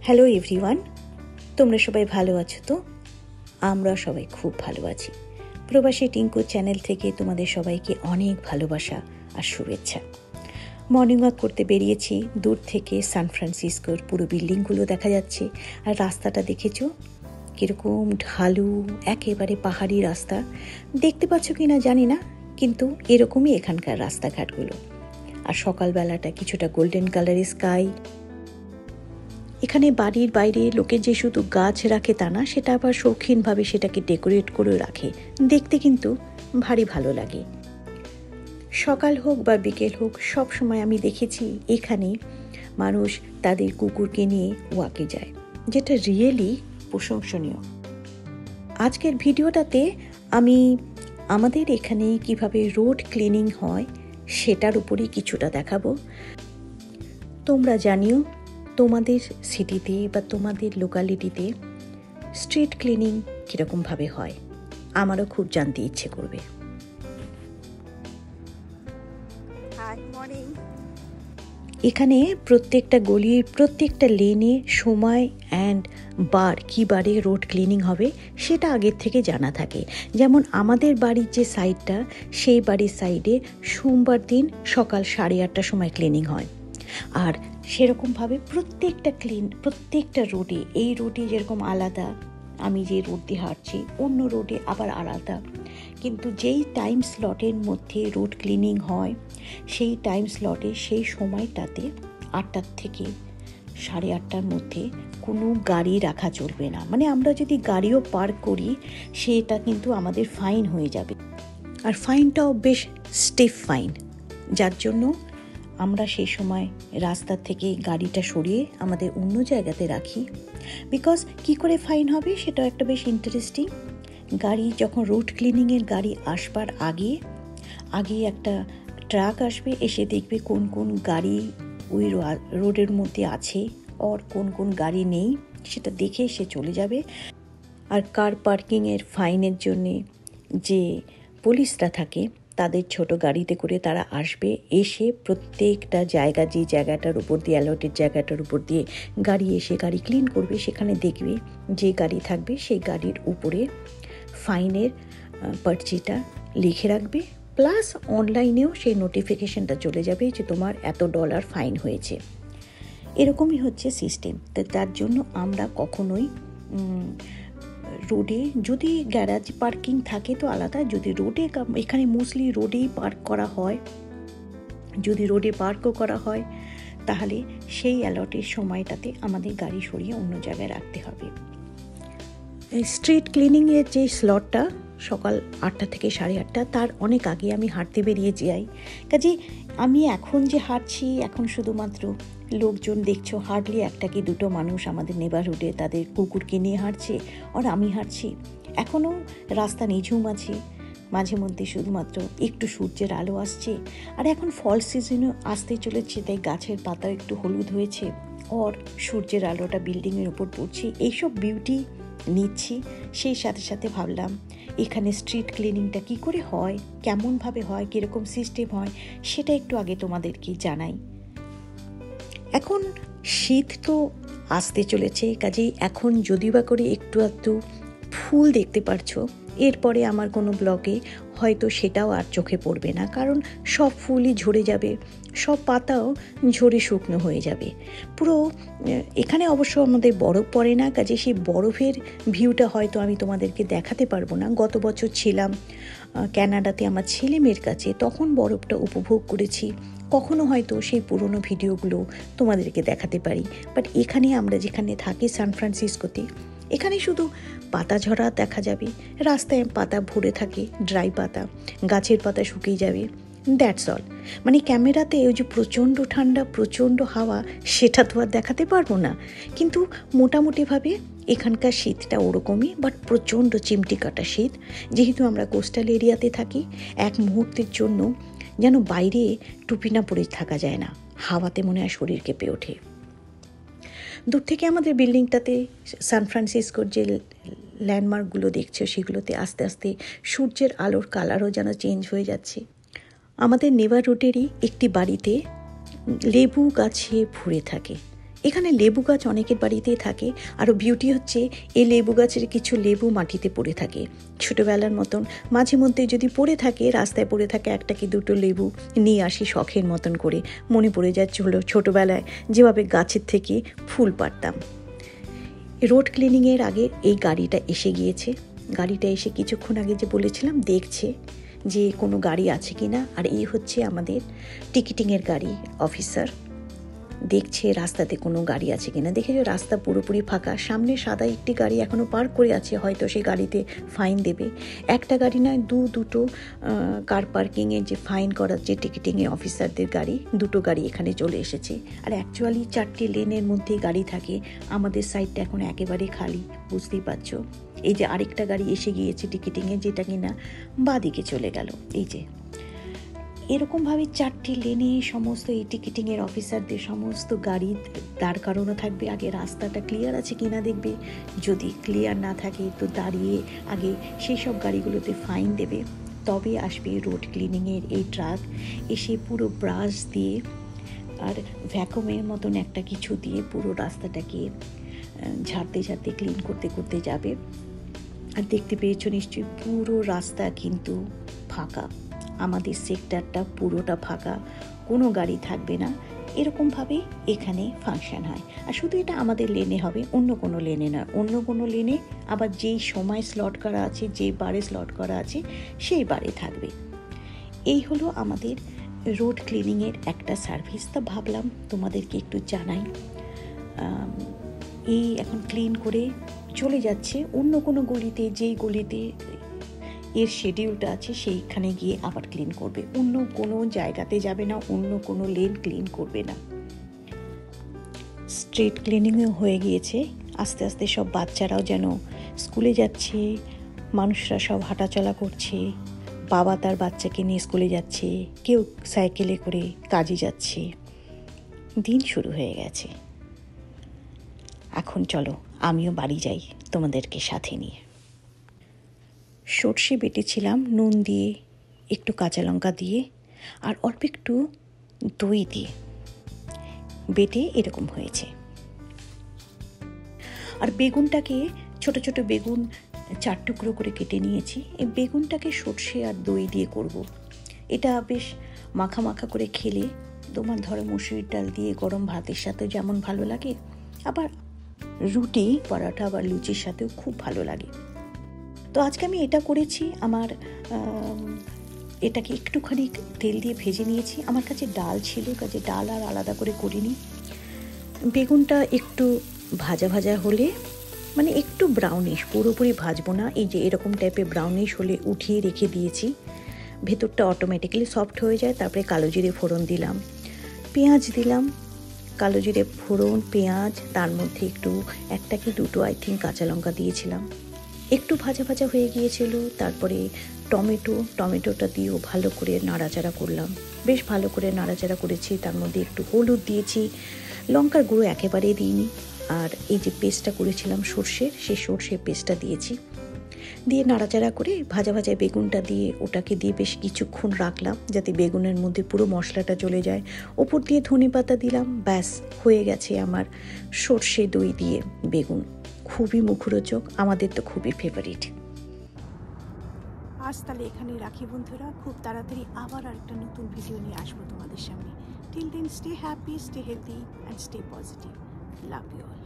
Hello everyone, তোমরা সবাই ভালো আছো তো? আমরা সবাই খুব ভালো আছি। প্রবাসী টিঙ্কু চ্যানেল থেকে তোমাদের সবাইকে অনেক ভালোবাসা আর শুভেচ্ছা। মর্নিং ওয়াক করতে বেরিয়েছি। দূর থেকে সান ফ্রান্সিসকোর পুরো বিল্ডিংগুলো দেখা যাচ্ছে। আর রাস্তাটা দেখেছো কীরকম ঢালু, একেবারে পাহাড়ি রাস্তা। দেখতে পাচ্ছ কি না জানি না, কিন্তু এরকমই এখানকার রাস্তাঘাটগুলো। আর সকালবেলাটা কিছুটা গোল্ডেন কালারের স্কাই। এখানে বাড়ির বাইরে লোকে যে শুধু গাছ রাখে তা না, সেটা আবার শৌখিনভাবে সেটাকে ডেকোরেট করে রাখে। দেখতে কিন্তু ভারী ভালো লাগে। সকাল হোক বা বিকেল হোক, সব সময় আমি দেখেছি এখানে মানুষ তাদের কুকুরকে নিয়ে ওয়াকে যায়, যেটা রিয়েলি প্রশংসনীয়। আজকের ভিডিওটাতে আমি আমাদের এখানে কিভাবে রোড ক্লিনিং হয় সেটার উপরেই কিছুটা দেখাবো। তোমরা জানিও তোমাদের সিটিতে বা তোমাদের লোকালিটিতে স্ট্রিট ক্লিনিং কীরকমভাবে হয়, আমারও খুব জানতে ইচ্ছে করবে। এখানে প্রত্যেকটা গলির প্রত্যেকটা লেনে সময় অ্যান্ড বার, কী বারে রোড ক্লিনিং হবে সেটা আগের থেকে জানা থাকে। যেমন আমাদের বাড়ির যে সাইডটা, সেই বাড়ির সাইডে সোমবার দিন সকাল 8:30টার সময় ক্লিনিং হয়। আর সেরকমভাবে প্রত্যেকটা রোডে, এই রোডে যেরকম আলাদা, আমি যে রোড দিয়ে হাঁটছি অন্য রোডে আবার আলাদা, কিন্তু যেই টাইম স্লটের মধ্যে রোড ক্লিনিং হয় সেই টাইম স্লটে সেই সময়টাতে 8টার থেকে 8:30টার মধ্যে কোনো গাড়ি রাখা চলবে না। মানে আমরা যদি গাড়িও পার্ক করি সেটা কিন্তু আমাদের ফাইন হয়ে যাবে। আর ফাইনটাও বেশ স্টিফ ফাইন, যার জন্য আমরা সেই সময় রাস্তার থেকে গাড়িটা সরিয়ে আমাদের অন্য জায়গাতে রাখি। বিকজ কি করে ফাইন হবে সেটাও একটা বেশ ইন্টারেস্টিং। গাড়ি যখন রোড ক্লিনিংয়ের গাড়ি আসবার আগে একটা ট্রাক আসবে, এসে দেখবে কোন কোন গাড়ি ওই রোডের মধ্যে আছে আর কোন কোন গাড়ি নেই, সেটা দেখে সে চলে যাবে। আর কার পার্কিংয়ের ফাইনের জন্যে যে পুলিশরা থাকে, তাদের ছোট গাড়িতে করে তারা আসবে, এসে প্রত্যেকটা জায়গা, যে জায়গাটার উপর দিয়ে অ্যালটেড জায়গাটার উপর দিয়ে গাড়ি এসে গাড়ি ক্লিন করবে, সেখানে দেখবে যে গাড়ি থাকবে সেই গাড়ির উপরে ফাইনের পার্চিটা লিখে রাখবে। প্লাস অনলাইনেও সেই নোটিফিকেশনটা চলে যাবে যে তোমার $এত ফাইন হয়েছে। এরকমই হচ্ছে সিস্টেম। তো তার জন্য আমরা কখনোই রোডে, যদি গ্যারাজ পার্কিং থাকে তো আলাদা, যদি রোডে, এখানে মোস্টলি রোডেই পার্ক করা হয়, যদি রোডে পার্কও করা হয় তাহলে সেই অ্যালটের সময়টাতে আমাদের গাড়ি সরিয়ে অন্য জায়গায় রাখতে হবে। স্ট্রিট ক্লিনিংয়ের যে স্লটটা সকাল 8টা থেকে 8:30, তার অনেক আগে আমি হাঁটতে বেরিয়ে যাই। কাজে আমি এখন যে হাঁটছি, এখন শুধুমাত্র লোকজন দেখছো হার্ডলি একটা কি দুটো মানুষ আমাদের নেবারহুডে তাদের কুকুরকে নিয়ে হাঁটছে, আর আমি হাঁটছি। এখনও রাস্তা নিঝুম আছে, মাঝে মধ্যে শুধুমাত্র একটু সূর্যের আলো আসছে। আর এখন ফল সিজনও আসতে চলেছে, তাই গাছের পাতা একটু হলুদ হয়েছে, আর সূর্যের আলোটা বিল্ডিংয়ের উপর পড়ছে। এইসব বিউটি নিচ্ছি। সেই সাথে সাথে ভাবলাম এখানে স্ট্রিট ক্লিনিংটা কি করে হয়, কেমনভাবে হয়, কীরকম সিস্টেম হয় সেটা একটু আগে তোমাদেরকে জানাই। এখন শীত তো আসতে চলেছে, কাজেই এখন যদি বা করে একটু আধটু ফুল দেখতে পারছো, এরপরে আমার কোনো ব্লগে হয়তো সেটাও আর চোখে পড়বে না, কারণ সব ফুলই ঝরে যাবে, সব পাতাও ঝরে শুকনো হয়ে যাবে পুরো। এখানে অবশ্য আমাদের বরফ পড়ে না, কাজে সেই বরফের ভিউটা হয়তো আমি তোমাদেরকে দেখাতে পারবো না। গত বছর ছিলাম ক্যানাডাতে আমার ছেলে মেয়ের কাছে, তখন বরফটা উপভোগ করেছি। কখনো হয়তো সেই পুরনো ভিডিওগুলো তোমাদেরকে দেখাতে পারি। বাট এখানে আমরা যেখানে থাকি সান ফ্রান্সিসকোতে, এখানে শুধু পাতা ঝরা দেখা যাবে, রাস্তায় পাতা ভরে থাকে, ড্রাই পাতা, গাছের পাতা শুকিয়ে যাবে, দ্যাটস অল। মানে ক্যামেরাতে ওই যে প্রচণ্ড ঠান্ডা, প্রচণ্ড হাওয়া, সেটা তো আর দেখাতে পারবো না, কিন্তু মোটামুটিভাবে এখানকার শীতটা ওরকমই। বাট প্রচণ্ড চিমটি কাটা শীত। যেহেতু আমরা কোস্টাল এরিয়াতে থাকি, এক মুহূর্তের জন্য যেন বাইরে টুপি না পরে থাকা যায় না, হাওয়াতে মনে হয় শরীর কেঁপে ওঠে। দূর থেকে আমাদের বিল্ডিংটাতে সান ফ্রান্সিসকোর যে ল্যান্ডমার্কগুলো দেখছো, সেগুলোতে আস্তে আস্তে সূর্যের আলোর কালারও যেন চেঞ্জ হয়ে যাচ্ছে। আমাদের নেভারহুডেরই একটি বাড়িতে লেবু গাছে ভরে থাকে, এখানে লেবু গাছ অনেকের বাড়িতেই থাকে। আরও বিউটি হচ্ছে এই লেবু গাছের কিছু লেবু মাটিতে পড়ে থাকে ছোটোবেলার মতন। মাঝে মধ্যে যদি পড়ে থাকে, রাস্তায় পড়ে থাকে, একটা কি দুটো লেবু নিয়ে আসি শখের মতন করে। মনে পড়ে যাচ্ছিল ছোটোবেলায় যেভাবে গাছের থেকে ফুল পাড়তাম। রোড ক্লিনিংয়ের আগে এই গাড়িটা এসে গিয়েছে। গাড়িটা এসে কিছুক্ষণ আগে যে বলেছিলাম দেখছে যে কোনো গাড়ি আছে কি না। আর এই হচ্ছে আমাদের টিকিটিংয়ের গাড়ি অফিসার, দেখছে রাস্তাতে কোনো গাড়ি আছে কিনা। দেখেছো রাস্তা পুরোপুরি ফাঁকা, সামনে সাদা একটি গাড়ি এখনও পার্ক করে আছে, হয়তো সেই গাড়িতে ফাইন দেবে। একটা গাড়ি নয়, দুটো কার পার্কিংয়ে যে ফাইন করার যে টিকিটিংয়ে অফিসারদের গাড়ি, দুটো গাড়ি এখানে চলে এসেছে। আর অ্যাকচুয়ালি 4টে লেনের মধ্যে গাড়ি থাকে, আমাদের সাইডটা এখন একেবারে খালি, বুঝতেই পারছো। এই যে আরেকটা গাড়ি এসে গিয়েছে টিকিটিংয়ে, যেটা কিনা বাঁদিকে চলে গেল। এই যে এরকমভাবে 4টে লেনে সমস্ত এই টিকিটিংয়ের অফিসারদের সমস্ত গাড়ি দাঁড় করানো থাকবে। আগে রাস্তাটা ক্লিয়ার আছে কিনা দেখবে, যদি ক্লিয়ার না থাকে তো দাঁড়িয়ে আগে সেই সব গাড়িগুলোতে ফাইন দেবে, তবে আসবে রোড ক্লিনিংয়ের এই ট্রাক। এসে পুরো ব্রাশ দিয়ে আর ভ্যাকুমের মতন একটা কিছু দিয়ে পুরো রাস্তাটাকে ঝাড়তে ঝাড়তে ক্লিন করতে করতে যাবে। আর দেখতে পেয়েছো নিশ্চয়ই পুরো রাস্তা কিন্তু ফাঁকা, আমাদের সেক্টরটা পুরোটা ফাঁকা, কোনো গাড়ি থাকবে না। এরকমভাবেই এখানে ফাংশন হয়। আর শুধু এটা আমাদের লেনে হবে, অন্য কোনো লেনে নয়। অন্য কোনো লেনে আবার যেই সময় স্লট করা আছে, যে বারে স্লট করা আছে, সেই বারে থাকবে। এই হলো আমাদের রোড ক্লিনিংয়ের একটা সার্ভিস। তা ভাবলাম তোমাদেরকে একটু জানাই। এই এখন ক্লিন করে চলে যাচ্ছে অন্য কোনো গলিতে, যেই গলিতে এর শিডিউলটা আছে সেইখানে গিয়ে আবার ক্লিন করবে, অন্য কোনো জায়গাতে যাবে না, অন্য কোনো লেন ক্লিন করবে না। স্ট্রিট ক্লিনিংও হয়ে গিয়েছে। আস্তে আস্তে সব বাচ্চারাও যেন স্কুলে যাচ্ছে, মানুষরা সব হাঁটাচলা করছে, বাবা তার বাচ্চাকে নিয়ে স্কুলে যাচ্ছে, কেউ সাইকেলে করে কাজে যাচ্ছে। দিন শুরু হয়ে গেছে। এখন চলো আমিও বাড়ি যাই তোমাদেরকে সাথে নিয়ে। সর্ষে বেটেছিলাম নুন দিয়ে, একটু কাঁচা লঙ্কা দিয়ে, আর অল্প একটু দই দিয়ে বেটে এরকম হয়েছে। আর বেগুনটাকে ছোট ছোট বেগুন 4 টুকরো করে কেটে নিয়েছি। এই বেগুনটাকে সর্ষে আর দই দিয়ে করব। এটা বেশ মাখা মাখা করে খেলে তোমার ধরো মুসুরির ডাল দিয়ে গরম ভাতের সাথে যেমন ভালো লাগে, আবার রুটি, পরোটা বা লুচির সাথেও খুব ভালো লাগে। তো আজকে আমি এটা করেছি। আমার এটাকে একটুখানি তেল দিয়ে ভেজে নিয়েছি। আমার কাছে ডাল ছিল, কাজে ডাল আর আলাদা করে করিনি। বেগুনটা একটু ভাজা ভাজা হলে, মানে একটু ব্রাউনিশ, পুরোপুরি ভাজবো না, এই যে এরকম টাইপের ব্রাউনিশ হলে উঠিয়ে রেখে দিয়েছি। ভেতরটা অটোমেটিক্যালি সফট হয়ে যায়। তারপরে কালো জিরে ফোড়ন দিলাম, পেঁয়াজ দিলাম, কালো জিরে ফোড়ন, পেঁয়াজ, তার মধ্যে একটু একটা কি দুটো কাঁচা লঙ্কা দিয়েছিলাম। একটু ভাজা ভাজা হয়ে গিয়েছিল। তারপরে টমেটোটা দিয়েও ভালো করে নাড়াচাড়া করলাম, বেশ ভালো করে নাড়াচাড়া করেছি। তার মধ্যে একটু হলুদ দিয়েছি, লঙ্কার গুঁড়ো একেবারেই দিইনি। আর এই যে পেস্টটা করেছিলাম সর্ষের, সেই সর্ষের পেস্টটা দিয়েছি। দিয়ে নাড়াচাড়া করে ভাজা ভাজা বেগুনটা দিয়ে ওটাকে দিয়ে বেশ কিছুক্ষণ রাখলাম, যাতে বেগুনের মধ্যে পুরো মশলাটা চলে যায়। ওপর দিয়ে ধনেপাতা দিলাম। ব্যাস হয়ে গেছে আমার সর্ষে দই দিয়ে বেগুন। খুবই মুখরোচক, আমাদের তো খুবই ফেভারিট। আজ তাহলে এখানেই রাখি বন্ধুরা, খুব তাড়াতাড়ি আবার একটা নতুন ভিডিও নিয়ে আসবো তোমাদের সামনে। Till then stay happy, stay healthy and stay positive. Love you all.